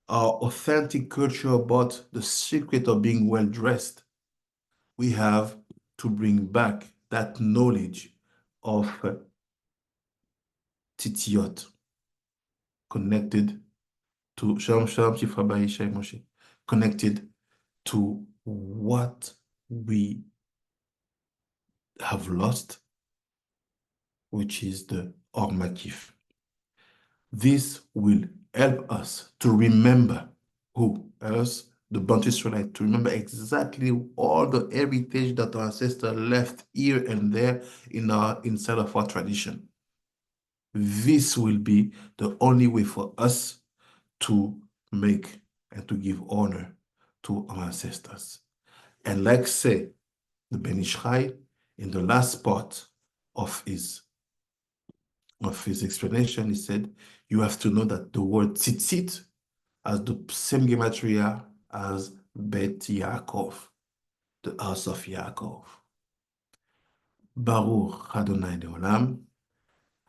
our authentic culture about the secret of being well dressed, we have to bring back that knowledge of titiot connected to Shalom Shalom Chief Rabbi Yishai Moshe, connected to what we have lost, which is the Or Makif. This will help us to remember who else, the Bantu Israelites, to remember exactly all the heritage that our ancestors left here and there inside of our tradition. This will be the only way for us to make and to give honor to our ancestors. And like say the Ben Ishai in the last part of his explanation, he said, you have to know that the word tzitzit has the same gematria as Bet Yaakov, the house of Yaakov. ברוך אדוני לעולם,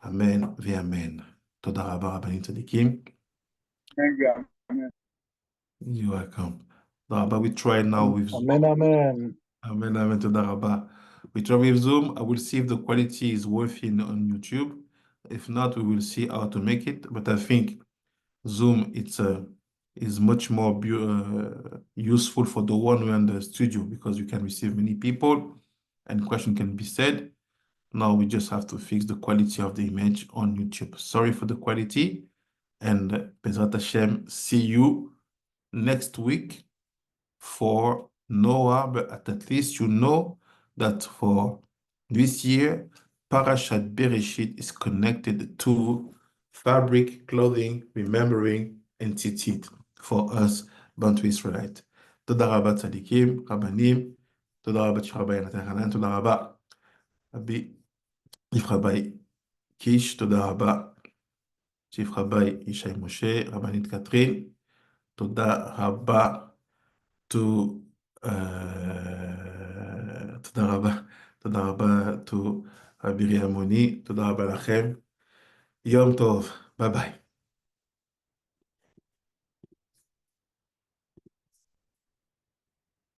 אמן ואמן. תודה רבה רבנים צדיקים. You're welcome. תודה רבה. We try now with Zoom. Amen, amen. Amen, amen. תודה רבה. We try with Zoom. I will see if the quality is working on YouTube. If not, we will see how to make it. But I think Zoom is much more useful for the one who in the studio because you can receive many people and question can be said. Now we just have to fix the quality of the image on YouTube. Sorry for the quality. And Bezrat Hashem, see you next week for Noah. But at least you know that for this year, Parachat BERESHIT is connected to fabric, clothing, remembering, and tzitzit for us, Bantu Israelites. תודה רבה צדיקים, רבנים, תודה רבה שרבי נתן חנן, תודה רבה רבי רבי קיש, תודה רבה צ'יף רבי ישי משה, רבנית קטרין, תודה רבה תודה רבה רבי ריאמוני, תודה רבה לכם, יום טוב, ביי ביי.